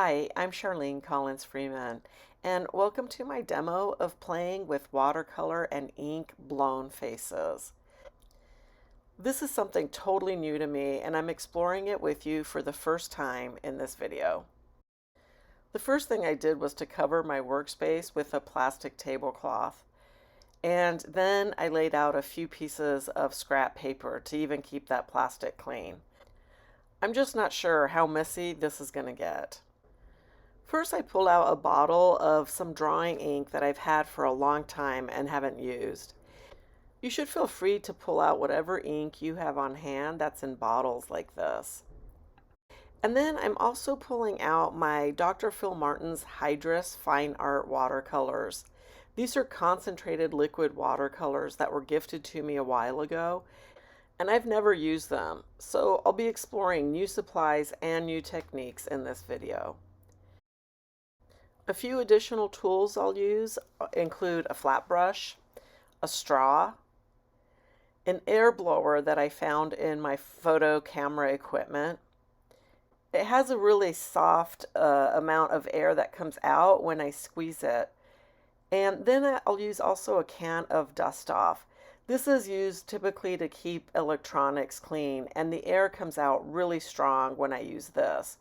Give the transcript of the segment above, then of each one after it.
Hi, I'm Charlene Collins Freeman, and welcome to my demo of playing with watercolor and ink blown faces. This is something totally new to me, and I'm exploring it with you for the first time in this video. The first thing I did was to cover my workspace with a plastic tablecloth, and then I laid out a few pieces of scrap paper to even keep that plastic clean. I'm just not sure how messy this is going to get. First, I pulled out a bottle of some drawing ink that I've had for a long time and haven't used. You should feel free to pull out whatever ink you have on hand that's in bottles like this. And then I'm also pulling out my Dr. Phil Martin's Hydrus Fine Art watercolors. These are concentrated liquid watercolors that were gifted to me a while ago, and I've never used them, so I'll be exploring new supplies and new techniques in this video. A few additional tools I'll use include a flat brush, a straw, an air blower that I found in my photo camera equipment. It has a really soft amount of air that comes out when I squeeze it. And then I'll use also a can of dust off. This is used typically to keep electronics clean, and the air comes out really strong when I use this.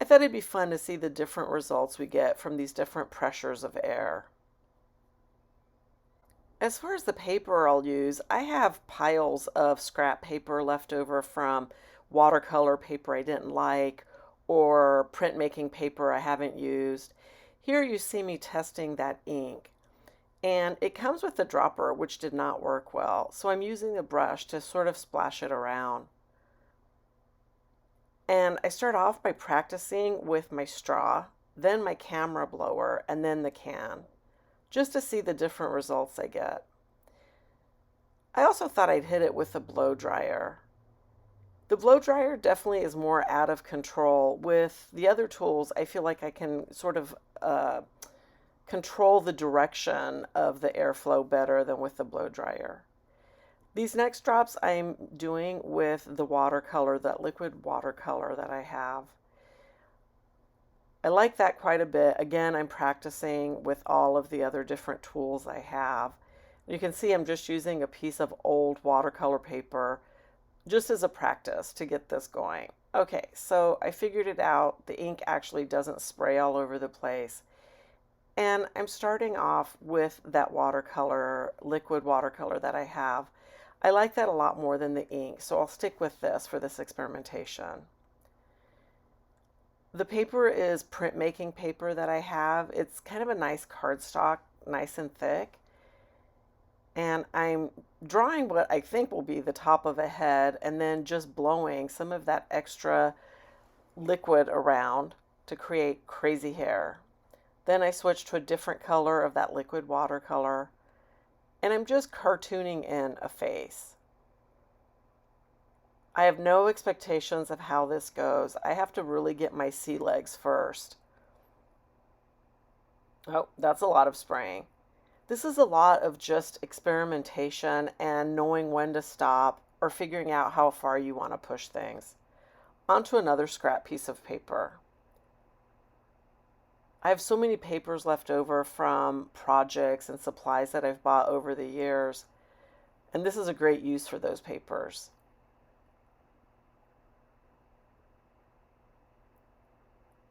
I thought it'd be fun to see the different results we get from these different pressures of air. As far as the paper I'll use, I have piles of scrap paper left over from watercolor paper I didn't like or printmaking paper I haven't used. Here you see me testing that ink. And it comes with a dropper, which did not work well, so I'm using a brush to sort of splash it around. And I start off by practicing with my straw, then my camera blower, and then the can, just to see the different results I get. I also thought I'd hit it with a blow dryer. The blow dryer definitely is more out of control. With the other tools, I feel like I can sort of control the direction of the airflow better than with the blow dryer. These next drops I'm doing with the watercolor, that liquid watercolor that I have. I like that quite a bit. Again, I'm practicing with all of the other different tools I have. You can see I'm just using a piece of old watercolor paper just as a practice to get this going. Okay, so I figured it out. The ink actually doesn't spray all over the place. And I'm starting off with that watercolor, liquid watercolor that I have. I like that a lot more than the ink, so I'll stick with this for this experimentation. The paper is printmaking paper that I have. It's kind of a nice cardstock, nice and thick. And I'm drawing what I think will be the top of a head and then just blowing some of that extra liquid around to create crazy hair. Then I switch to a different color of that liquid watercolor, and I'm just cartooning in a face. I have no expectations of how this goes. I have to really get my sea legs first. Oh, that's a lot of spraying. This is a lot of just experimentation and knowing when to stop or figuring out how far you want to push things. Onto another scrap piece of paper. I have so many papers left over from projects and supplies that I've bought over the years, and this is a great use for those papers.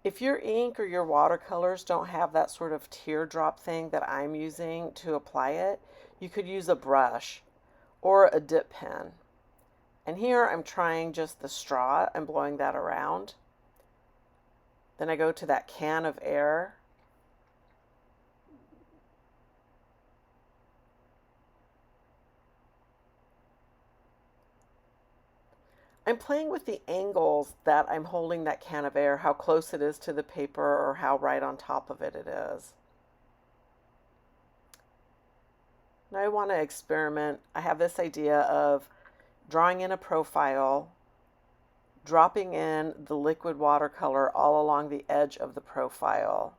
If your ink or your watercolors don't have that sort of teardrop thing that I'm using to apply it, you could use a brush or a dip pen. And here I'm trying just the straw and blowing that around. Then I go to that can of air. I'm playing with the angles that I'm holding that can of air, how close it is to the paper or how right on top of it is. Now I want to experiment. I have this idea of drawing in a profile, dropping in the liquid watercolor all along the edge of the profile,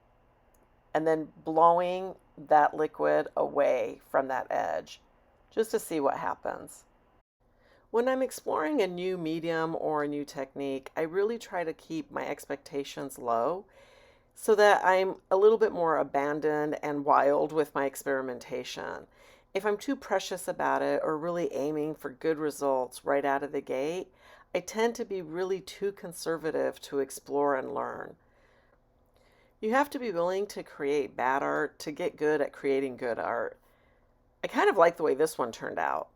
and then blowing that liquid away from that edge just to see what happens. When I'm exploring a new medium or a new technique, I really try to keep my expectations low so that I'm a little bit more abandoned and wild with my experimentation. If I'm too precious about it or really aiming for good results right out of the gate, I tend to be really too conservative to explore and learn. You have to be willing to create bad art to get good at creating good art. I kind of like the way this one turned out.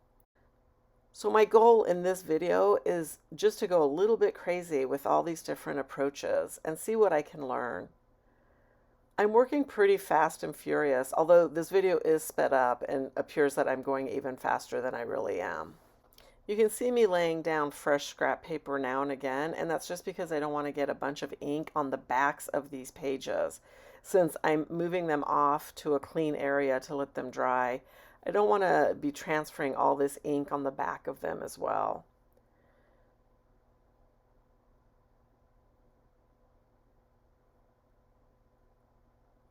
So my goal in this video is just to go a little bit crazy with all these different approaches and see what I can learn. I'm working pretty fast and furious, although this video is sped up and appears that I'm going even faster than I really am. You can see me laying down fresh scrap paper now and again, and that's just because I don't want to get a bunch of ink on the backs of these pages. Since I'm moving them off to a clean area to let them dry, I don't want to be transferring all this ink on the back of them as well.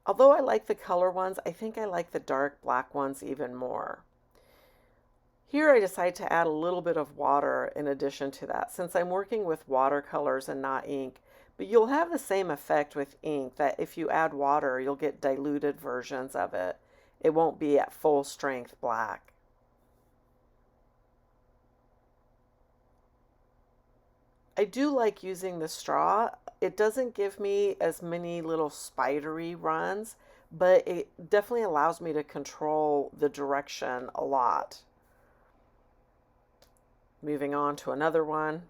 Although I like the color ones, I think I like the dark black ones even more. Here I decide to add a little bit of water in addition to that, since I'm working with watercolors and not ink, but you'll have the same effect with ink that if you add water, you'll get diluted versions of it. It won't be at full strength black. I do like using the straw. It doesn't give me as many little spidery runs, but it definitely allows me to control the direction a lot. Moving on to another one.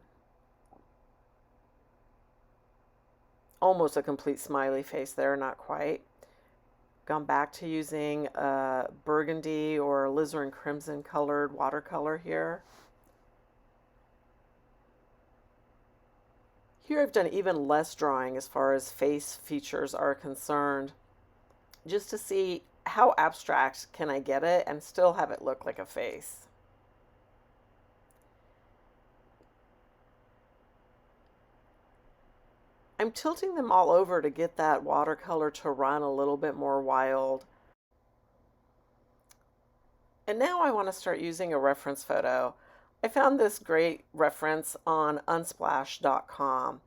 Almost a complete smiley face there, not quite. Gone back to using a burgundy or alizarin crimson colored watercolor here. Here I've done even less drawing as far as face features are concerned, just to see how abstract can I get it and still have it look like a face. I'm tilting them all over to get that watercolor to run a little bit more wild. And now I want to start using a reference photo. I found this great reference on unsplash.com.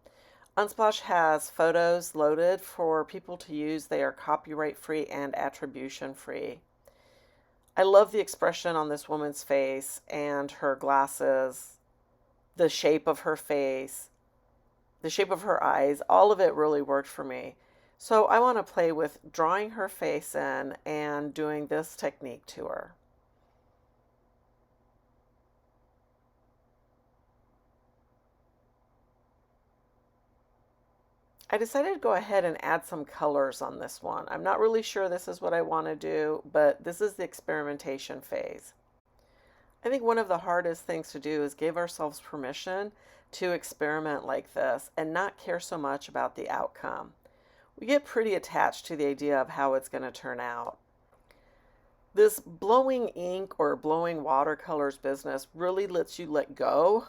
Unsplash has photos loaded for people to use. They are copyright free and attribution free. I love the expression on this woman's face and her glasses, the shape of her face, the shape of her eyes. All of it really worked for me. So I want to play with drawing her face in and doing this technique to her. I decided to go ahead and add some colors on this one. I'm not really sure this is what I want to do, but this is the experimentation phase. I think one of the hardest things to do is give ourselves permission to experiment like this and not care so much about the outcome. We get pretty attached to the idea of how it's going to turn out. This blowing ink or blowing watercolors business really lets you let go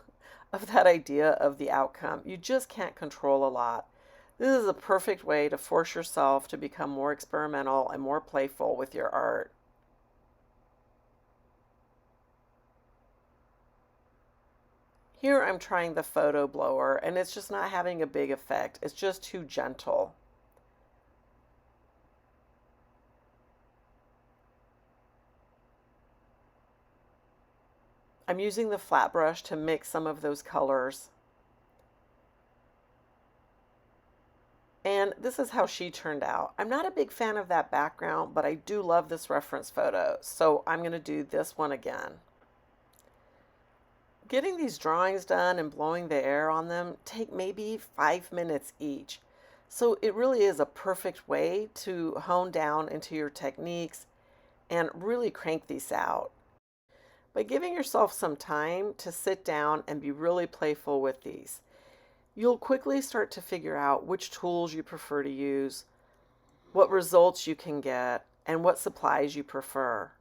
of that idea of the outcome. You just can't control a lot. This is a perfect way to force yourself to become more experimental and more playful with your art. Here I'm trying the photo blower and it's just not having a big effect. It's just too gentle. I'm using the flat brush to mix some of those colors. And this is how she turned out. I'm not a big fan of that background, but I do love this reference photo. So I'm going to do this one again. Getting these drawings done and blowing the air on them take maybe 5 minutes each. So it really is a perfect way to hone down into your techniques and really crank these out. By giving yourself some time to sit down and be really playful with these, you'll quickly start to figure out which tools you prefer to use, what results you can get, and what supplies you prefer.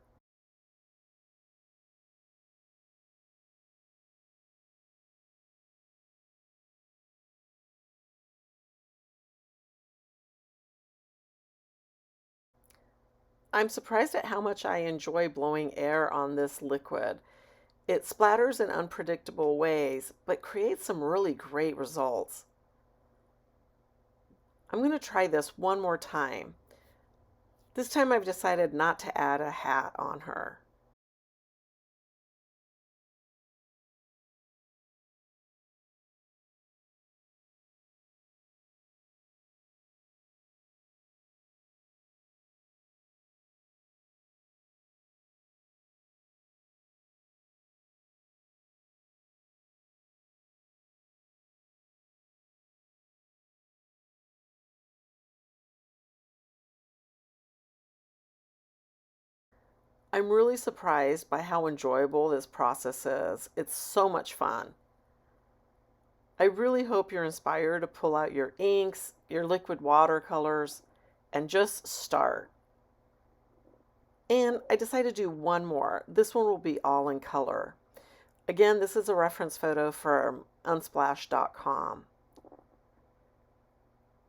I'm surprised at how much I enjoy blowing air on this liquid. It splatters in unpredictable ways, but creates some really great results. I'm going to try this one more time. This time I've decided not to add a hat on her. I'm really surprised by how enjoyable this process is. It's so much fun. I really hope you're inspired to pull out your inks, your liquid watercolors, and just start. And I decided to do one more. This one will be all in color. Again, this is a reference photo from unsplash.com.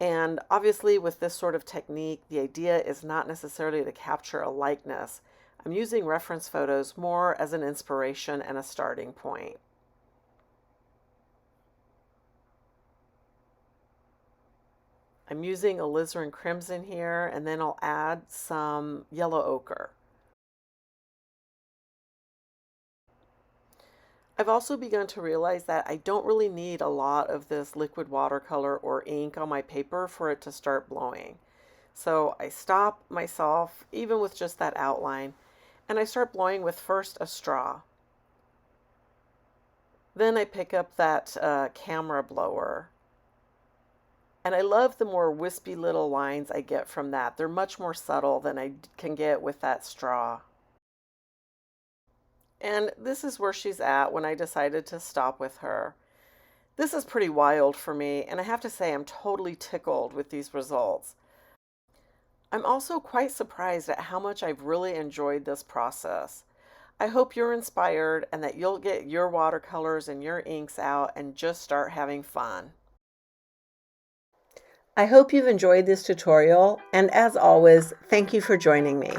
And obviously, with this sort of technique, the idea is not necessarily to capture a likeness. I'm using reference photos more as an inspiration and a starting point. I'm using alizarin crimson here, and then I'll add some yellow ochre. I've also begun to realize that I don't really need a lot of this liquid watercolor or ink on my paper for it to start blowing. So I stop myself, even with just that outline, and I start blowing with first a straw. Then I pick up that camera blower. And I love the more wispy little lines I get from that. They're much more subtle than I can get with that straw. And this is where she's at when I decided to stop with her. This is pretty wild for me, and I have to say I'm totally tickled with these results. I'm also quite surprised at how much I've really enjoyed this process. I hope you're inspired and that you'll get your watercolors and your inks out and just start having fun. I hope you've enjoyed this tutorial, and as always, thank you for joining me.